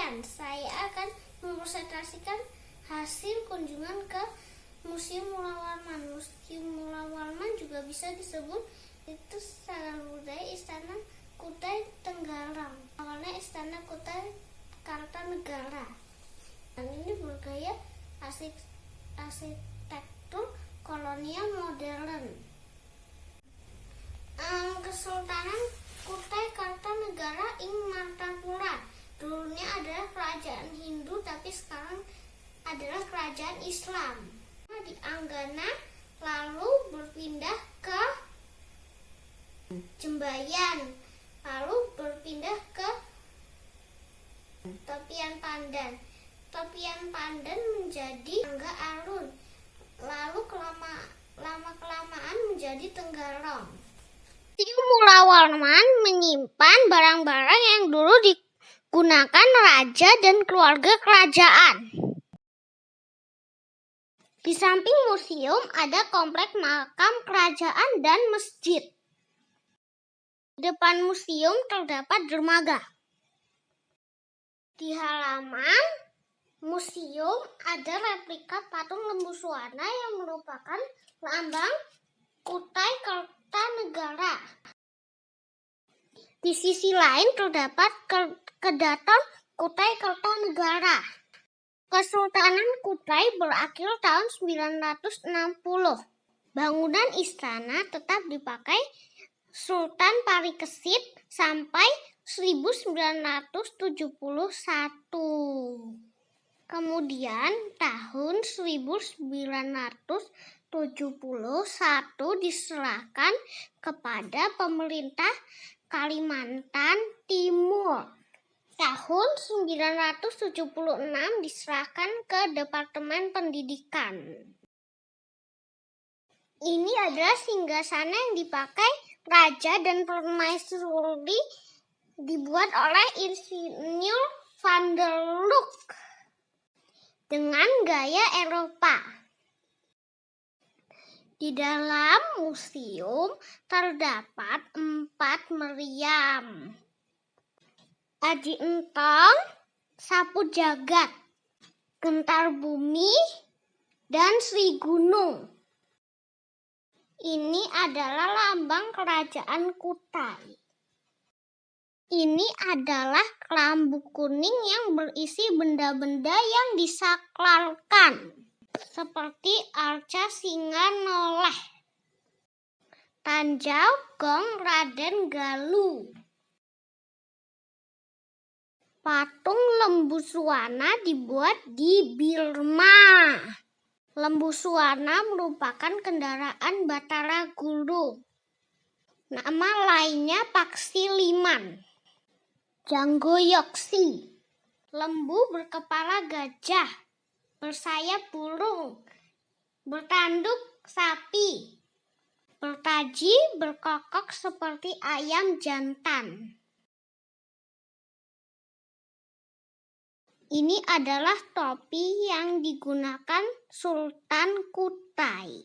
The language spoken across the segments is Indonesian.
Sekian, saya akan mempresentasikan hasil kunjungan ke Museum Mula Warman. Museum Mula Warman juga bisa disebut itu secara budaya Istana Kutai Tenggarang. Awalnya Istana Kutai Kartanegara. Dan ini bergaya arsitektur kolonial modern. Kesultanan Kutai Kartanegara ing Martapura dulunya adalah kerajaan Hindu, tapi sekarang adalah kerajaan Islam. Di Anggana lalu berpindah ke Jembayan, lalu berpindah ke Topian Pandan. Topian Pandan menjadi Angga Alun, lalu lama-kelamaan menjadi Tenggarong. Museum Mula Warman menyimpan barang-barang yang dulu digunakan raja dan keluarga kerajaan. Di samping museum ada komplek makam kerajaan dan masjid. Di depan museum terdapat dermaga. Di halaman museum ada replika patung Lembu Suwana yang merupakan lambang Kutai Kartanegara. Di sisi lain terdapat Kedaton Kutai Kartanegara. Kesultanan Kutai berakhir tahun 960. Bangunan istana tetap dipakai Sultan Parikesit sampai 1971. Kemudian tahun 1971 diserahkan kepada pemerintah Kalimantan Timur. Tahun 1976 diserahkan ke Departemen Pendidikan. Ini adalah singgasana yang dipakai raja dan permaisuri, dibuat oleh Insinyur van der Luk dengan gaya Eropa. Di dalam museum terdapat 4 meriam: Aji Entong, Sapu Jagat, Gentar Bumi, dan Sri Gunung. Ini adalah lambang kerajaan Kutai. Ini adalah kelambu kuning yang berisi benda-benda yang disaklarkan, seperti arca singa noleh, tanjau gong Raden Galuh. Patung Lembu Suwana dibuat di Birma. Lembu Suwana merupakan kendaraan Batara Guru. Nama lainnya Paksi Liman, Janggoyoksi. Lembu berkepala gajah, bersayap burung, bertanduk sapi, bertaji, berkokok seperti ayam jantan. Ini adalah topi yang digunakan Sultan Kutai.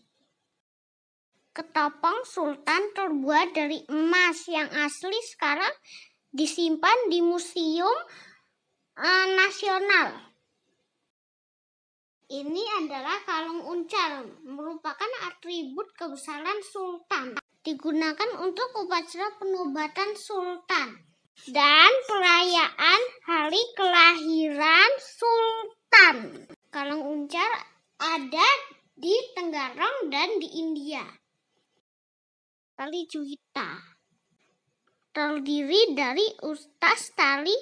Ketopong Sultan terbuat dari emas yang asli sekarang disimpan di Museum Nasional. Ini adalah kalung uncal, merupakan atribut kebesaran Sultan. Digunakan untuk upacara penobatan Sultan dan perayaan hari kelahiran Sultan. Kalung uncal ada di Tenggarong dan di India. Tali juwita terdiri dari utas tali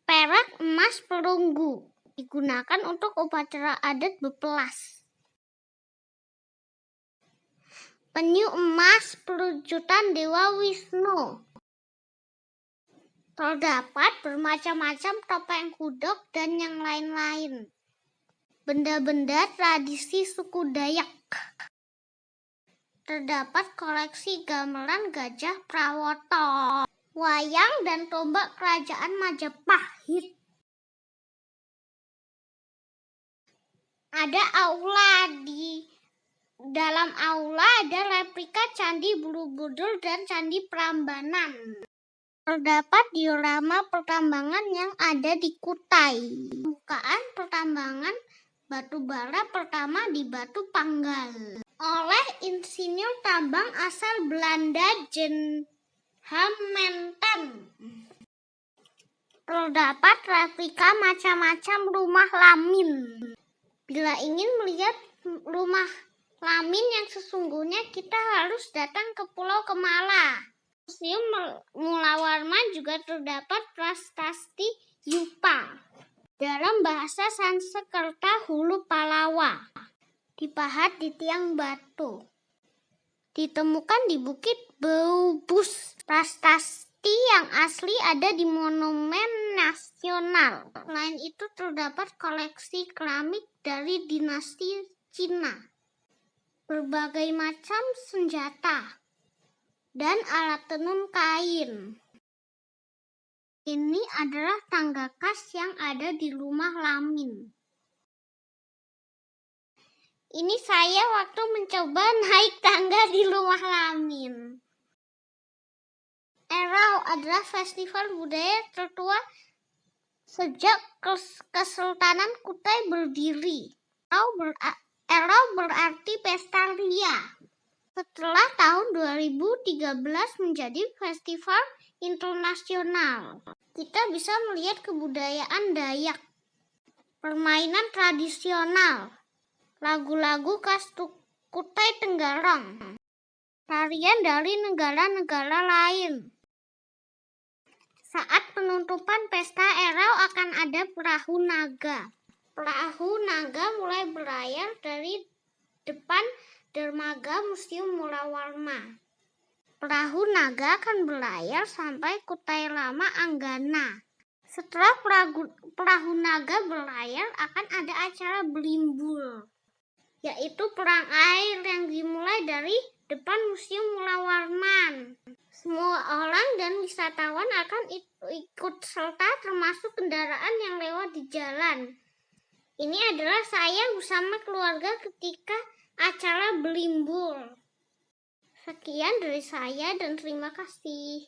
perak emas perunggu, digunakan untuk upacara adat bepelas. Penyu emas perwujudan Dewa Wisnu. Terdapat bermacam-macam topeng hudok dan yang lain-lain. Benda-benda tradisi suku Dayak. Terdapat koleksi gamelan Gajah Prawoto, wayang dan tombak kerajaan Majapahit. Ada aula, di dalam aula ada replika Candi Borobudur dan Candi Prambanan. Terdapat diorama pertambangan yang ada di Kutai. Pembukaan pertambangan batu bara pertama di Batu Panggal oleh insinyur tambang asal Belanda Jan Hamenten. Terdapat replika macam-macam rumah lamin. Bila ingin melihat rumah lamin yang sesungguhnya, kita harus datang ke Pulau Kemala. Museum Mula Warman juga terdapat prasasti Yupa dalam bahasa Sanskerta hulu Palawa, dipahat di tiang batu. Ditemukan di Bukit Beubus. Prasasti yang asli ada di Monumen Nasional. Selain itu terdapat koleksi keramik dari dinasti Cina, berbagai macam senjata, dan alat tenun kain. Ini adalah tangga khas yang ada di rumah lamin. Ini saya waktu mencoba naik tangga di rumah lamin. Erau adalah festival budaya tertua sejak Kesultanan Kutai berdiri. Erau berarti pesta ria. Setelah tahun 2013 menjadi festival internasional. Kita bisa melihat kebudayaan Dayak, permainan tradisional, lagu-lagu khas Kutai Tenggarong, tarian dari negara-negara lain. Saat penutupan pesta Erau akan ada perahu naga. Perahu naga mulai berlayar dari depan dermaga Museum Mula Warman. Perahu naga akan berlayar sampai Kutai Lama Anggana. Setelah perahu naga berlayar akan ada acara belimbul, yaitu perang air yang dimulai dari depan Museum Mula Warman. Semua orang dan wisatawan akan ikut serta, termasuk kendaraan yang lewat di jalan. Ini adalah saya bersama keluarga ketika acara belimbul. Sekian dari saya dan terima kasih.